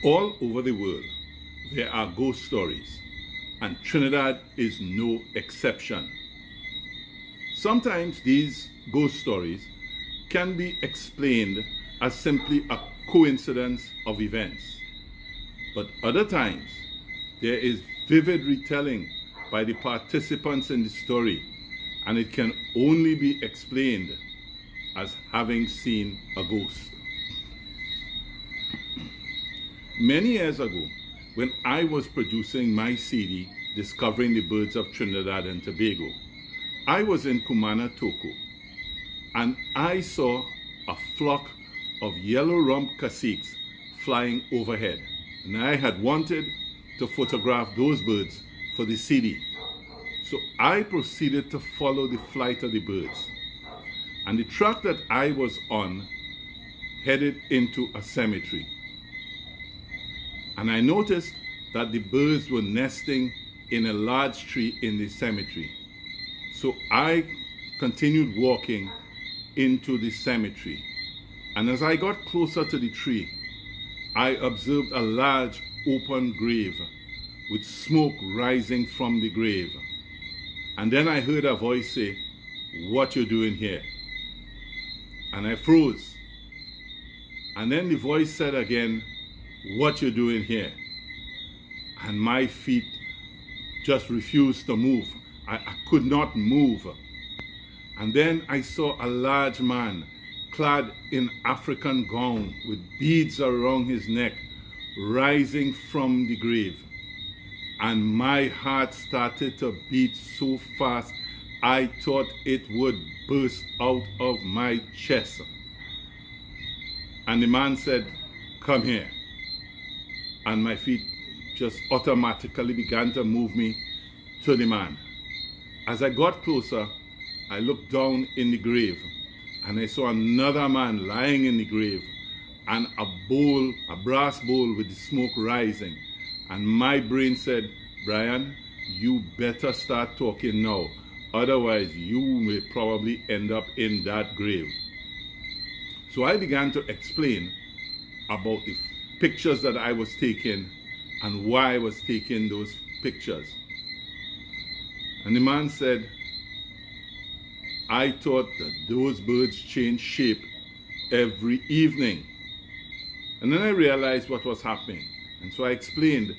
All over the world, there are ghost stories, and Trinidad is no exception. Sometimes these ghost stories can be explained as simply a coincidence of events, but other times there is vivid retelling by the participants in the story, and it can only be explained as having seen a ghost. Many years ago, when I was producing my CD, Discovering the Birds of Trinidad and Tobago, I was in Cumana, Toco, and I saw a flock of yellow-rumped caciques flying overhead. And I had wanted to photograph those birds for the CD. So I proceeded to follow the flight of the birds. And the track that I was on headed into a cemetery. And I noticed that the birds were nesting in a large tree in the cemetery. So I continued walking into the cemetery. And as I got closer to the tree, I observed a large open grave with smoke rising from the grave. And then I heard a voice say, "What you doing here?" And I froze. And then the voice said again, "What you doing here?" And my feet just refused to move. I could not move. And then I saw a large man clad in African gown with beads around his neck rising from the grave. And my heart started to beat so fast I thought it would burst out of my chest. And the man said, "Come here." And my feet just automatically began to move me to the man. As I got closer, I looked down in the grave and I saw another man lying in the grave and a bowl, a brass bowl with the smoke rising. And my brain said, "Brian, you better start talking now. Otherwise, you may probably end up in that grave." So I began to explain about the pictures that I was taking and why I was taking those pictures. And the man said, "I thought that those birds change shape every evening." And then I realized what was happening. And so I explained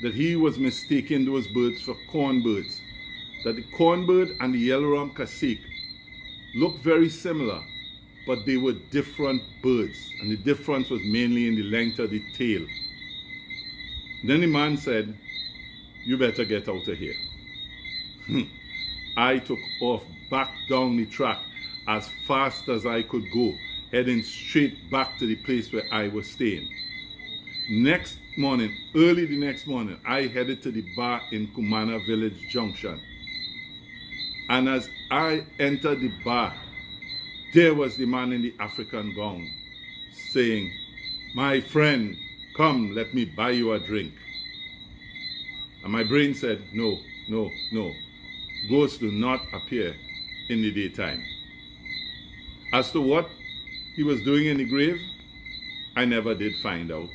that he was mistaking those birds for cornbirds. That the cornbird and the yellow-rumped cacique looked very similar, but they were different birds. And the difference was mainly in the length of the tail. Then the man said, "You better get out of here." I took off back down the track as fast as I could go, heading straight back to the place where I was staying. Next morning, early the next morning, I headed to the bar in Cumana Village Junction. And as I entered the bar, there was the man in the African gown saying, "My friend, come, let me buy you a drink." And my brain said, "No, no, no. Ghosts do not appear in the daytime." As to what he was doing in the grave, I never did find out.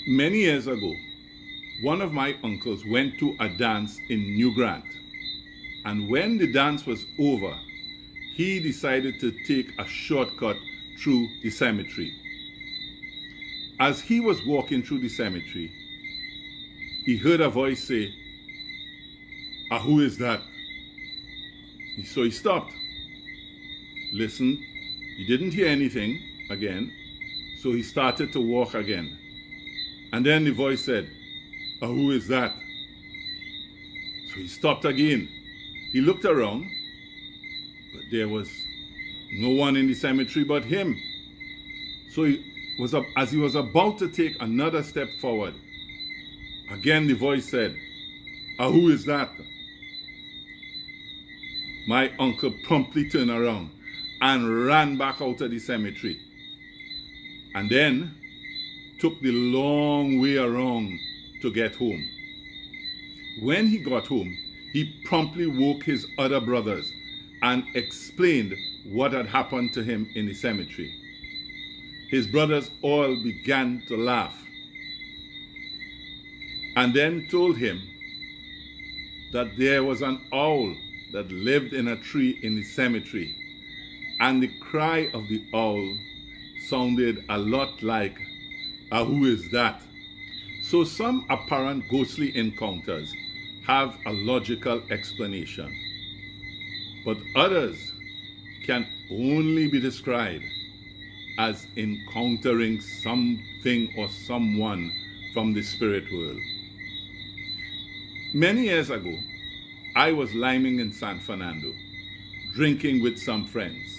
Many years ago, one of my uncles went to a dance in New Grant. And when the dance was over, he decided to take a shortcut through the cemetery. As he was walking through the cemetery, he heard a voice say, "Who is that?" So he stopped, listened. He didn't hear anything again, so he started to walk again. And then the voice said, "Who is that?" So he stopped again. He looked around, but there was no one in the cemetery but him. So as he was about to take another step forward, again the voice said, "Who is that?" My uncle promptly turned around and ran back out of the cemetery. And then took the long way around to get home. When he got home, he promptly woke his other brothers and explained what had happened to him in the cemetery. His brothers all began to laugh and then told him that there was an owl that lived in a tree in the cemetery, and the cry of the owl sounded a lot like a "who is that?" So some apparent ghostly encounters have a logical explanation, but others can only be described as encountering something or someone from the spirit world. Many years ago, I was liming in San Fernando, drinking with some friends.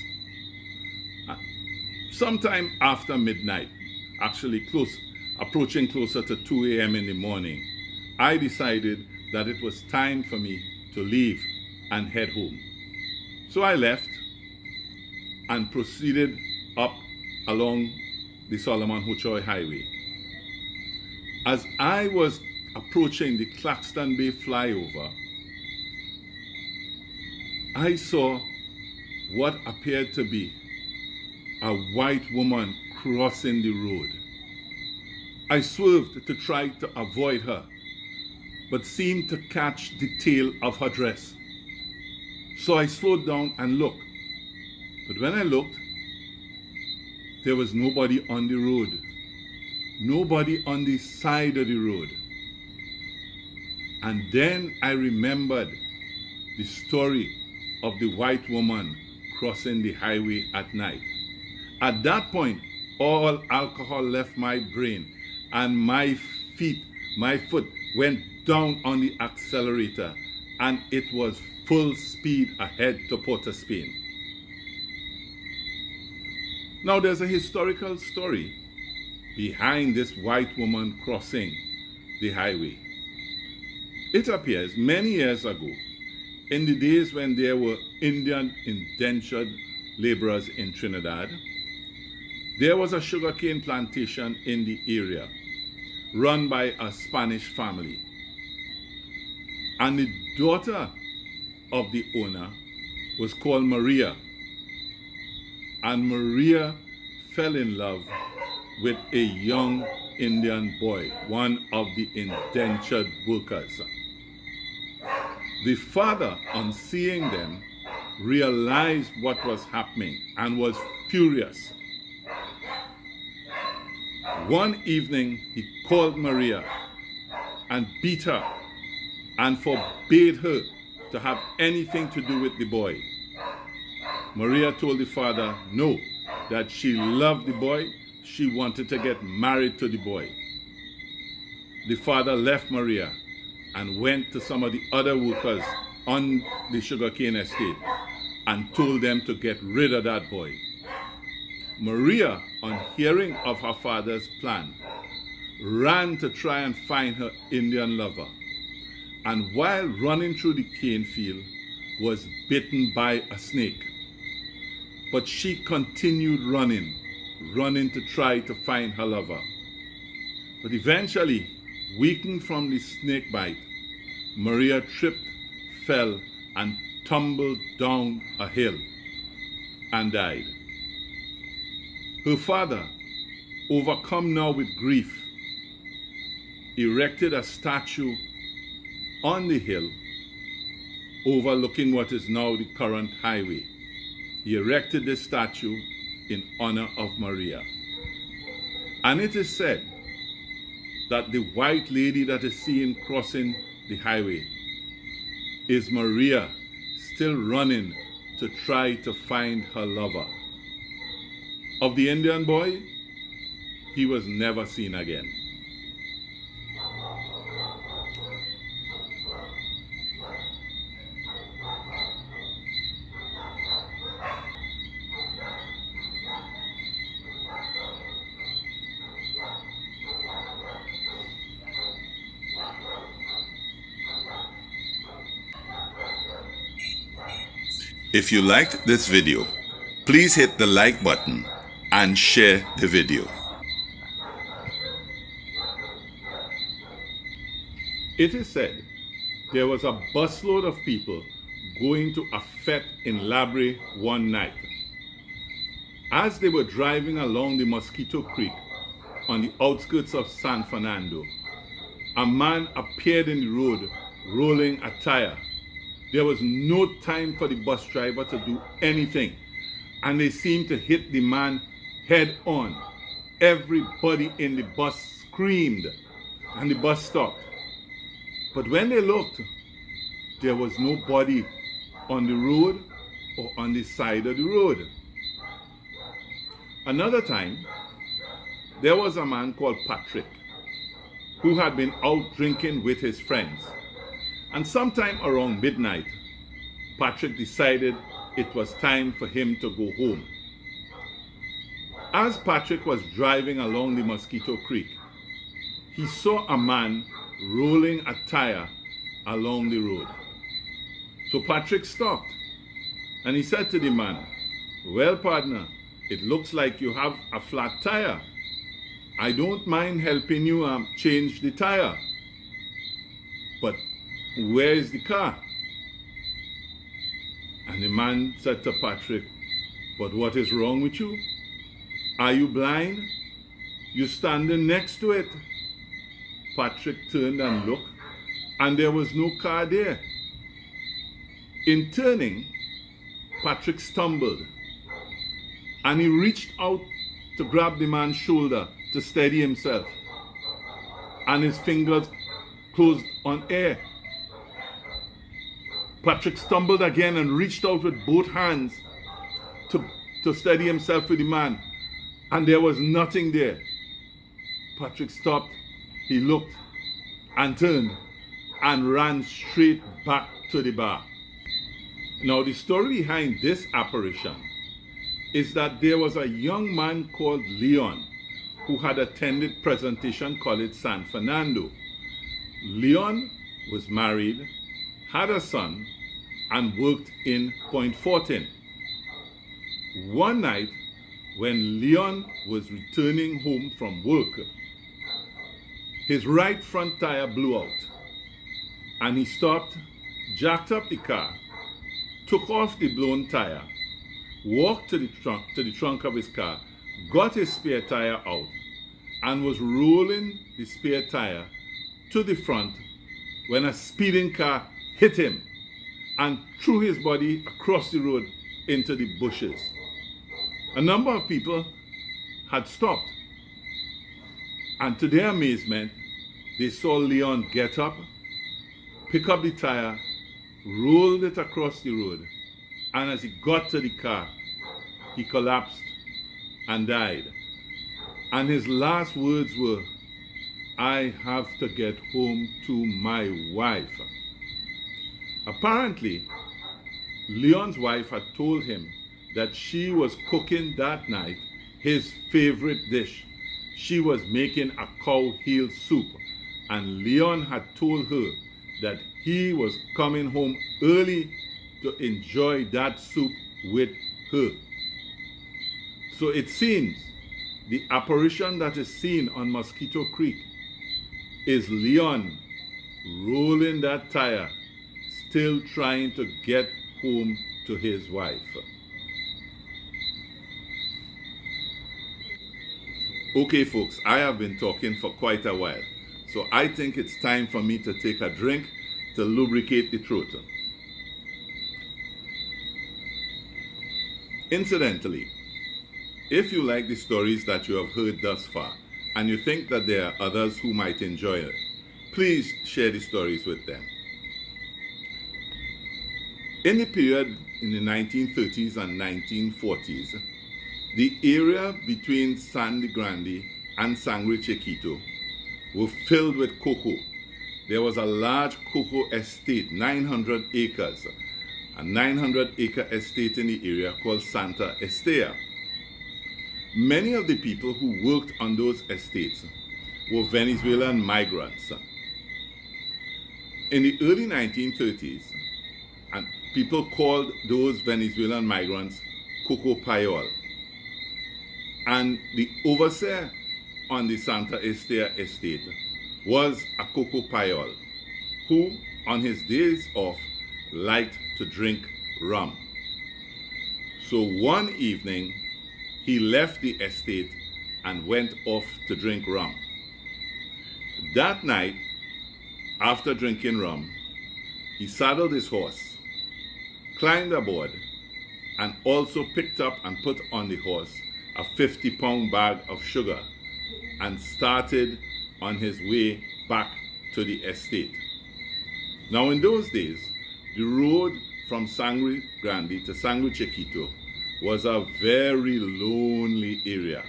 Sometime after midnight, actually approaching closer to 2 a.m. in the morning, I decided that it was time for me to leave and head home. So I left and proceeded up along the Solomon Hochoy Highway. As I was approaching the Claxton Bay flyover, I saw what appeared to be a white woman crossing the road. I swerved to try to avoid her, but seemed to catch the tail of her dress. So I slowed down and looked. But when I looked, there was nobody on the road. Nobody on the side of the road. And then I remembered the story of the white woman crossing the highway at night. At that point, all alcohol left my brain and my foot went down on the accelerator, and it was full speed ahead to Port of Spain. Now there's a historical story behind this white woman crossing the highway. It appears many years ago, in the days when there were Indian indentured laborers in Trinidad, there was a sugarcane plantation in the area run by a Spanish family. And the daughter of the owner was called Maria. And Maria fell in love with a young Indian boy, one of the indentured workers. The father, on seeing them, realized what was happening and was furious. One evening, he called Maria and beat her and forbade her to have anything to do with the boy. Maria told the father no, that she loved the boy, she wanted to get married to the boy. The father left Maria and went to some of the other workers on the sugarcane estate and told them to get rid of that boy. Maria, on hearing of her father's plan, ran to try and find her Indian lover, and while running through the cane field, was bitten by a snake. But she continued running to try to find her lover. But eventually, weakened from the snake bite, Maria tripped, fell, and tumbled down a hill and died. Her father, overcome now with grief, erected a statue on the hill overlooking what is now the current highway. He erected this statue in honor of Maria. And it is said that the white lady that is seen crossing the highway is Maria, still running to try to find her lover. Of the Indian boy, he was never seen again. If you liked this video, please hit the like button and share the video. It is said there was a busload of people going to a fete in Labre one night. As they were driving along the Mosquito Creek on the outskirts of San Fernando, a man appeared in the road rolling a tire. There was no time for the bus driver to do anything, and they seemed to hit the man head on. Everybody in the bus screamed, and the bus stopped. But when they looked, there was nobody on the road or on the side of the road. Another time, there was a man called Patrick who had been out drinking with his friends. And sometime around midnight, Patrick decided it was time for him to go home. As Patrick was driving along the Mosquito Creek, he saw a man rolling a tire along the road. So Patrick stopped and he said to the man, "Well, partner, it looks like you have a flat tire. I don't mind helping you change the tire. But where is the car?" And the man said to Patrick, "But what is wrong with you? Are you blind? You're standing next to it." Patrick turned and looked, and there was no car there. In turning, Patrick stumbled, and he reached out to grab the man's shoulder to steady himself, and his fingers closed on air. Patrick stumbled again and reached out with both hands to steady himself with the man, and there was nothing there. Patrick stopped, he looked, and turned, and ran straight back to the bar. Now, the story behind this apparition is that there was a young man called Leon who had attended Presentation College San Fernando. Leon was married, had a son, and worked in Point Fortin. One night, when Leon was returning home from work, his right front tire blew out, and he stopped, jacked up the car, took off the blown tire, walked to the trunk of his car, got his spare tire out, and was rolling the spare tire to the front when a speeding car hit him and threw his body across the road into the bushes. A number of people had stopped, and to their amazement, they saw Leon get up, pick up the tire, rolled it across the road, and as he got to the car, he collapsed and died. And his last words were, "I have to get home to my wife." Apparently, Leon's wife had told him that she was cooking that night his favorite dish. She was making a cow heel soup, and Leon had told her that he was coming home early to enjoy that soup with her. So it seems the apparition that is seen on Mosquito Creek is Leon rolling that tire, still trying to get home to his wife. Okay, folks, I have been talking for quite a while, so I think it's time for me to take a drink to lubricate the throat. Incidentally, if you like the stories that you have heard thus far, and you think that there are others who might enjoy it, please share the stories with them. In the period in the 1930s and 1940s, the area between San Grande and Sangre Chiquito were filled with cocoa. There was a large cocoa estate, 900 acres, a 900-acre estate in the area called Santa Estea. Many of the people who worked on those estates were Venezuelan migrants. In the early 1930s, and people called those Venezuelan migrants Coco Payol. And the overseer on the Santa Estea estate was a Coco Payol, who on his days off, liked to drink rum. So one evening, he left the estate and went off to drink rum. That night, after drinking rum, he saddled his horse, climbed aboard, and also picked up and put on the horse a 50-pound bag of sugar and started on his way back to the estate. Now in those days, the road from Sangre Grande to Sangre Chiquito was a very lonely area,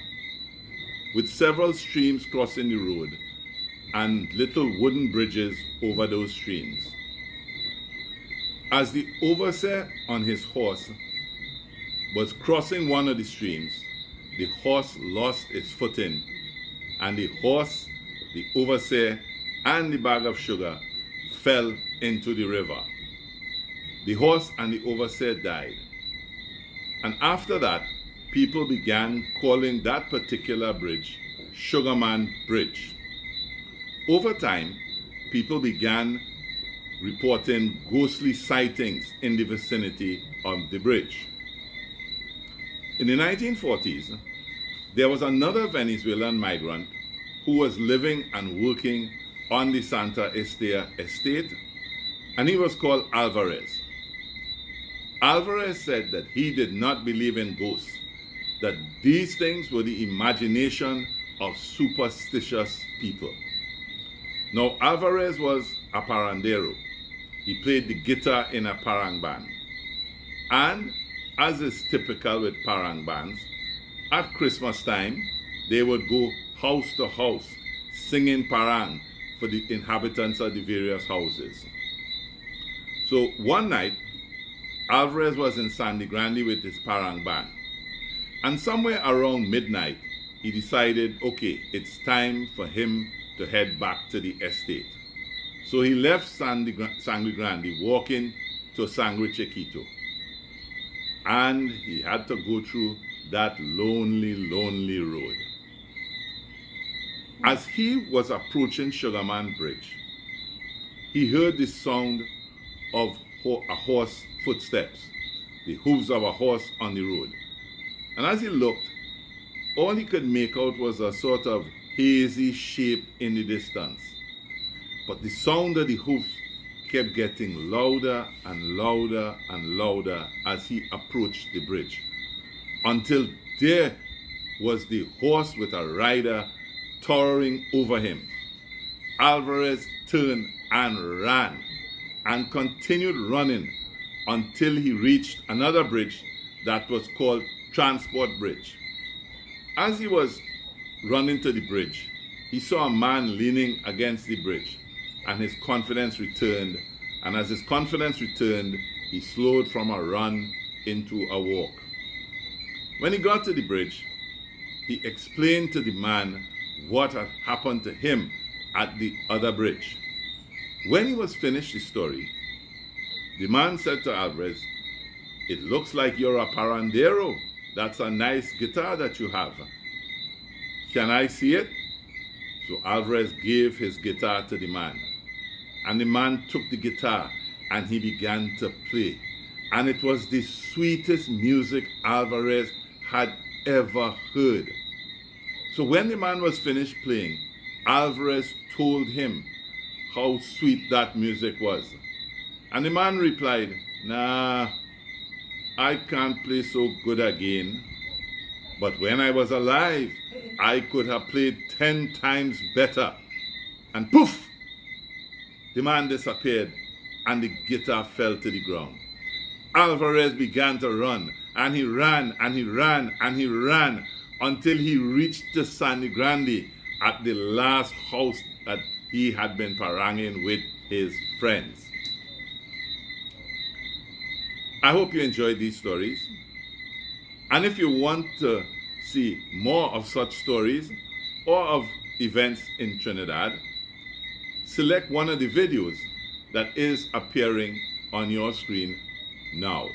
with several streams crossing the road and little wooden bridges over those streams. As the overseer on his horse was crossing one of the streams, the horse lost its footing, and the horse, the overseer, and the bag of sugar fell into the river. The horse and the overseer died. And after that, people began calling that particular bridge Sugarman Bridge. Over time, people began reporting ghostly sightings in the vicinity of the bridge. In the 1940s, there was another Venezuelan migrant who was living and working on the Santa Estea estate, and he was called Alvarez. Alvarez said that he did not believe in ghosts, that these things were the imagination of superstitious people. Now, Alvarez was a parrandero. He played the guitar in a parang band. And, as is typical with parang bands, at Christmas time, they would go house to house singing parang for the inhabitants of the various houses. So one night, Alvarez was in Sangre Grande with his parang band. And somewhere around midnight, he decided, okay, it's time for him to head back to the estate. So he left Sangre Grande, walking to Sangre Chiquito. And he had to go through that lonely, lonely road. As he was approaching Sugarman Bridge, he heard the sound of a horse footsteps, the hooves of a horse on the road. And as he looked, all he could make out was a sort of hazy shape in the distance. But the sound of the hoofs kept getting louder and louder and louder as he approached the bridge, until there was the horse with a rider towering over him. Alvarez turned and ran and continued running until he reached another bridge that was called Transport Bridge. As he was running to the bridge, he saw a man leaning against the bridge, and his confidence returned. And as his confidence returned, he slowed from a run into a walk. When he got to the bridge, he explained to the man what had happened to him at the other bridge. When he was finished the story, the man said to Alvarez, "It looks like you're a parrandero. That's a nice guitar that you have. Can I see it?" So Alvarez gave his guitar to the man. And the man took the guitar and he began to play. And it was the sweetest music Alvarez had ever heard. So when the man was finished playing, Alvarez told him how sweet that music was. And the man replied, "Nah, I can't play so good again. But when I was alive, I could have played 10 times better." And poof! The man disappeared and the guitar fell to the ground. Alvarez began to run, and he ran and he ran and he ran until he reached the Sangre Grande at the last house that he had been paranging with his friends. I hope you enjoyed these stories. And if you want to see more of such stories or of events in Trinidad, select one of the videos that is appearing on your screen now.